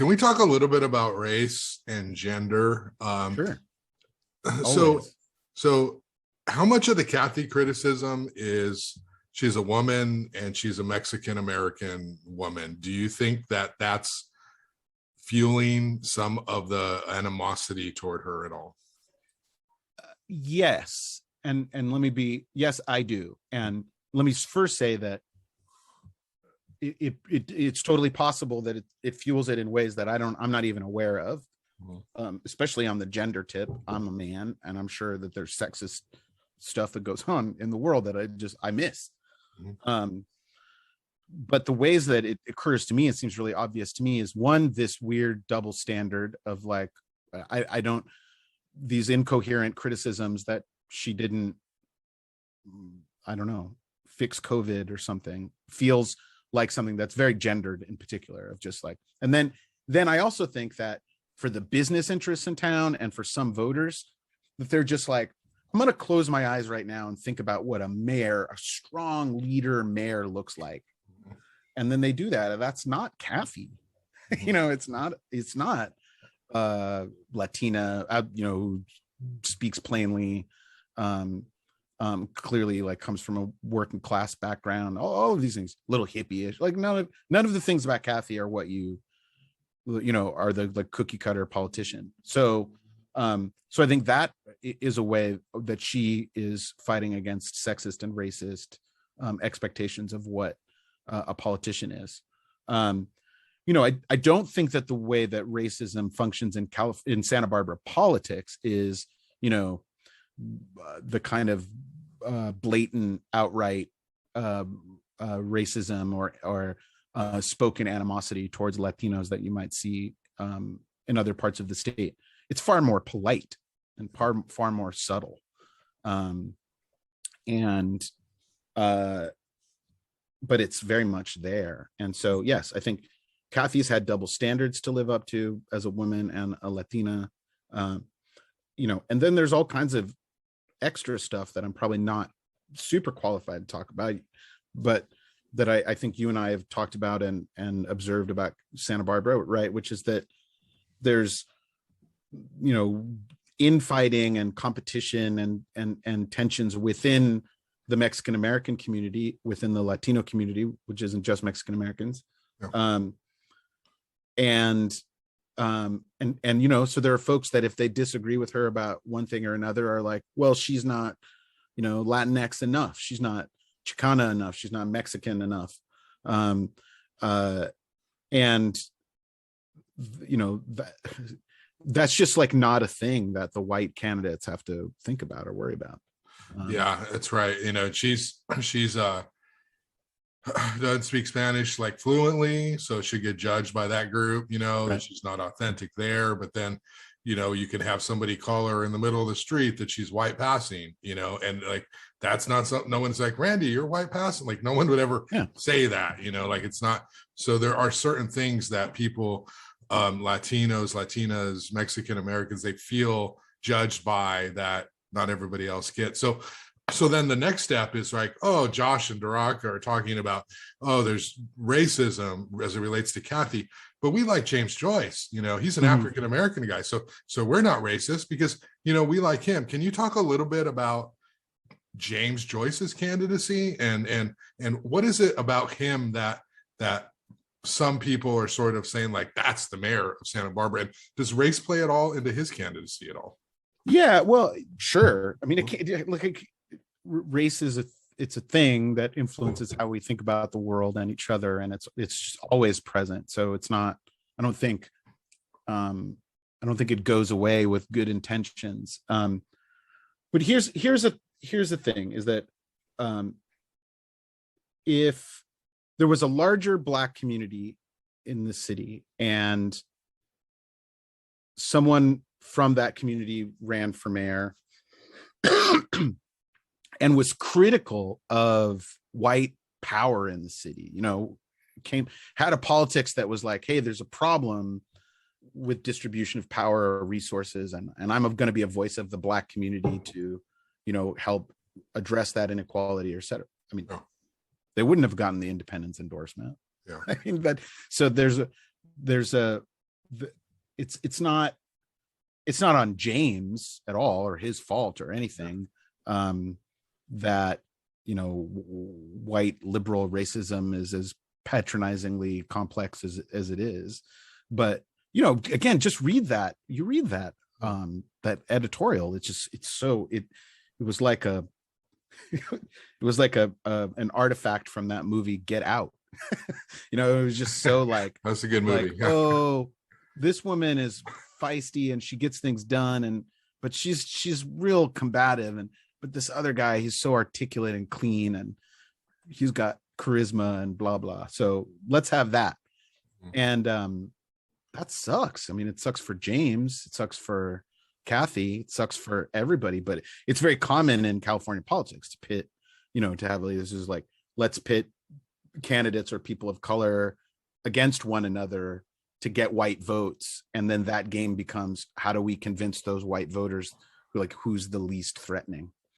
Can we talk a little bit about race and gender? Sure. So, so how much of the Cathy criticism is she's a woman and she's a Mexican American woman? Do you think that that's fueling some of the animosity toward her at all? Yes. And yes, I do. And let me first say that it's totally possible that it fuels it in ways that I'm not even aware of, especially on the gender tip. I'm a man, and I'm sure that there's sexist stuff that goes on in the world that I miss. But the ways that it occurs to me, it seems really obvious to me, is one, this weird double standard of like, I don't, these incoherent criticisms that she didn't, I don't know, fix COVID or something, feels like something that's very gendered in particular, of just like, and then I also think that for the business interests in town and for some voters, that they're just like, I'm going to close my eyes right now and think about what a strong leader mayor looks like. And then they do that. And that's not Cathy. It's not Latina, who speaks plainly, clearly like comes from a working class background, all of these things, little hippie-ish, like none of the things about Cathy are what are the cookie cutter politician. So I think that is a way that she is fighting against sexist and racist expectations of what a politician is. I don't think that the way that racism functions in Santa Barbara politics is, the kind of blatant, outright racism or spoken animosity towards Latinos that you might see in other parts of the state. It's far more polite and far more subtle. But it's very much there. And so, yes, I think Cathy's had double standards to live up to as a woman and a Latina, and then there's all kinds of extra stuff that I'm probably not super qualified to talk about, but that I think you and I have talked about and observed about Santa Barbara, right? Which is that there's, infighting and competition and tensions within the Mexican American community, within the Latino community, which isn't just Mexican Americans. Yeah. So there are folks that if they disagree with her about one thing or another are like, well, she's not, Latinx enough. She's not Chicana enough. She's not Mexican enough. That's just like not a thing that the white candidates have to think about or worry about. Yeah, that's right. She's doesn't speak Spanish like fluently, so she'll get judged by that group, right. That she's not authentic there. But then, you can have somebody call her in the middle of the street that she's white passing, and like that's not something. No one's like, Randy, you're white passing. Like no one would ever say that, like it's not. So there are certain things that people, Latinos, Latinas, Mexican Americans, they feel judged by that not everybody else gets. So then the next step is like, oh, Josh and Daraka are talking about, oh, there's racism as it relates to Cathy, but we like James Joyce, he's an African-American guy. So we're not racist because, we like him. Can you talk a little bit about James Joyce's candidacy and what is it about him that some people are sort of saying like, that's the mayor of Santa Barbara? And does race play at all into his candidacy at all? Yeah, well, sure. I mean, race is it's a thing that influences how we think about the world and each other, and it's always present. So it's not. I don't think it goes away with good intentions. But here's the thing: is that if there was a larger Black community in the city and someone from that community ran for mayor and was critical of white power in the city, had a politics that was like, hey, there's a problem with distribution of power or resources, and I'm going to be a voice of the Black community to, help address that inequality, or et cetera. I mean, they wouldn't have gotten the independence endorsement. Yeah. I mean, so there's a the, it's not on James at all or his fault or anything. That, you know, white liberal racism is as patronizingly complex as it is. But, you know, again, just read that. You read that that editorial. It's so it was like a it was like an artifact from that movie Get Out. You know, it was just so like, that's a good movie. Like, oh, this woman is feisty and she gets things done, but she's real combative, but this other guy, he's so articulate and clean, and he's got charisma and blah blah. So let's have that. And that sucks. I mean, it sucks for James, it sucks for Cathy, it sucks for everybody, but it's very common in California politics to pit, you know, to have this is like, let's pit candidates or people of color against one another to get white votes, and then that game becomes, how do we convince those white voters, like, who's the least threatening?